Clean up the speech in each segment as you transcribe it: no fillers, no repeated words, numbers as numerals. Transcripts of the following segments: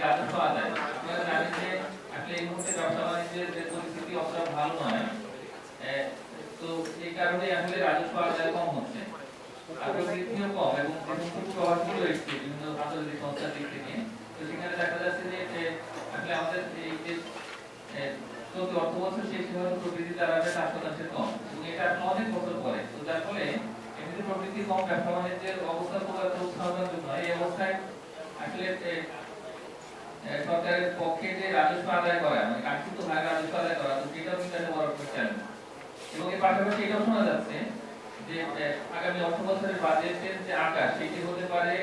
রাজস্ব আদায়, আপনারা জানেন যে আসলে এই মুহূর্তে ব্যবসা বাণিজ্যের যে পরিস্থিতি অতটা ভালো নয়, তো এই কারণে আসলে রাজস্ব আদায় কম হচ্ছে, আর প্রবৃদ্ধিও কম, এবং যে সমস্ত প্রভাবগুলো এসছে বিভিন্ন আন্তর্জাতিক সংস্থার দিক থেকে, তো সেখানে দেখা যাচ্ছে যে আসলে আমাদের এই যে চলতি অর্থ বছর শেষ হওয়ার প্রবৃদ্ধি দাঁড়াবে 7% কম, এবং এটা আসলে অনেক বছর পরে, তো যার ফলে এমনিতে প্রবৃদ্ধি কম, ব্যবসা বাণিজ্যের অবস্থা খুব একটা উৎসাহজনক নয়। এই অবস্থায় আসলে সরকারের পক্ষে যে রাজস্ব আদায় করা, মানে কাঙ্ক্ষিত ভাগে রাজস্ব আদায় করা, তো সেটাও কিন্তু একটা বড় একটা চ্যালেঞ্জ। এবং এর পাশাপাশি এটাও শোনা যাচ্ছে যে আগামী অর্থ বছরের বাজেটের যে আকার সেটি হতে পারে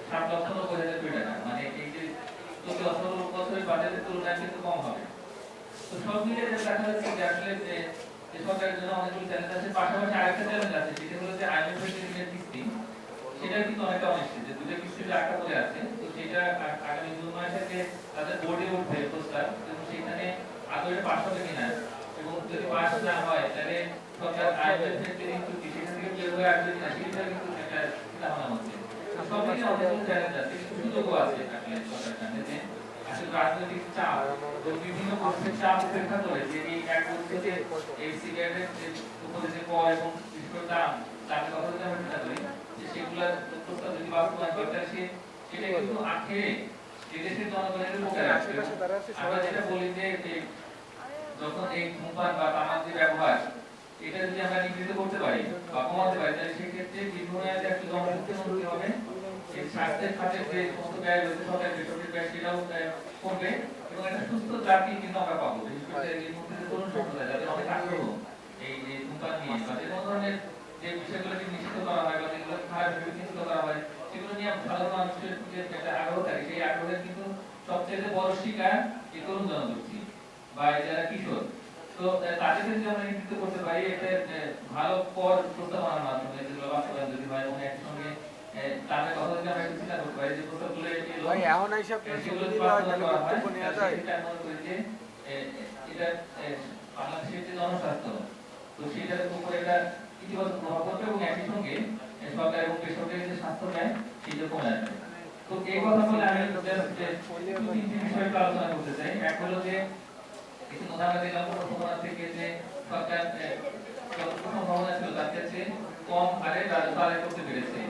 7,90,000 কোটি টাকা, মানে এই যে চলতি অর্থ বছরের বাজেটের তুলনায় কিন্তু কম হবে। তো সব মিলিয়ে দেখা যাচ্ছে যে আসলে সরকারের জন্য অনেকগুলো চ্যালেঞ্জ আছে, পাশাপাশি আরেকটা চ্যালেঞ্জ আছে, সেটা হলো যে আইএমএফ এর ঋণের কিস্তি, সেটা কিন্তু অনেকটা অনিশ্চিত, যে দুটো কিস্তিতে আটকা পড়ে আছে, তো সেটা আগামী জুন মাসে যে তাদের বোর্ডে উঠবে প্রস্তাব, এবং সেখানে আদরে পাস হবে কিনা, এবং যদি পাস না হয় তাহলে সরকার আইএমএফ এর যে ঋণ চুক্তি সেখান থেকে বের হয়ে আসবে কিনা, সেটা কিন্তু একটা চিন্তাভাবনা হচ্ছে। সব মিলিয়ে অনেকগুলো চ্যালেঞ্জ আছে, কিন্তু সুযোগও আছে আসলে সরকারের সামনে, যে আসলে রাজনৈতিক চাপ এবং বিভিন্ন পক্ষের চাপ উপেক্ষা করে যে এই এক বছরে এই সিগারেটের উপরে যে কর এবং বিশেষ করে দামের কথা যদি আমরা চিন্তা করি, যে সেগুলা প্রস্তাব যদি বাস্তবায়ন করে, তাহলে সেটা কিন্তু আখেরে এদেশের জনগণের উপকারে আসবে। আমরা যেটা বলি যে যখন এই ধূমপান বা তামাক যে ব্যবহার, এটা যদি আমরা নিয়ন্ত্রিত করতে পারি বা কমাতে পারি, তাহলে সেক্ষেত্রে দীর্ঘমেয়াদে একটা জনস্বাস্থ্যের উন্নতি হবে, এই স্বাস্থ্যের খাতে যে সমস্ত ব্যয় রয়েছে সরকারি বেসরকারি ব্যয়, সেটাও কমবে, এবং একটা সুস্থ জাতি কিন্তু আমরা পাবো। বিশেষ করে এই মুহূর্তে যে তরুণ সম্প্রদায়, যাদের অনেক আগ্রহ এই যে ধূমপান নিয়ে, বা যে কোনো ধরনের যে বিষয়গুলোকে নিষিদ্ধ করা হয় বা যেগুলো খারাপ বিবেচিত করা হয়, সেগুলো নিয়ে সাধারণ মানুষের যে একটা আগ্রহ থাকে, সেই আগ্রহের কিন্তু সবচেয়ে বড় শিকার এই তরুণ জনগোষ্ঠী বা যারা কিশোর। তো তাদেরকে যদি আমরা নিয়ন্ত্রিত করতে পারি, এটা ভালো কর প্রস্তাবনার মাধ্যমে যেগুলো বাস্তবায়ন যদি হয়, এবং একসঙ্গে তাদের কথা যদি আমরা একটু চিন্তা করতে পারি, যে প্রস্তাবগুলো ভাই এখন এইসব ছবি দিলে হয়, তাহলে বক্তব্য নেওয়া যায়। এটা মনে করি যে এটা বাংলাদেশের যে জনস্বাস্থ্য, তো সেটার উপরে একটা ইতিবাচক প্রভাব পড়বে, এবং একই সঙ্গে সরকার এবং বেসরকারি যে স্বাস্থ্য ব্যয় সেটা কমে আসবে। তো এই কথা বলে আমি তিনটি বিষয়ে আলোচনা করতে চাই। এক হলো যে ইতিমধ্যে আমরা দেখলাম প্রথমবার থেকে যে সরকার যতটুকু সম্ভাবনা ছিল তার কাছে কম হারে রাজস্ব আদায় করতে পেরেছে।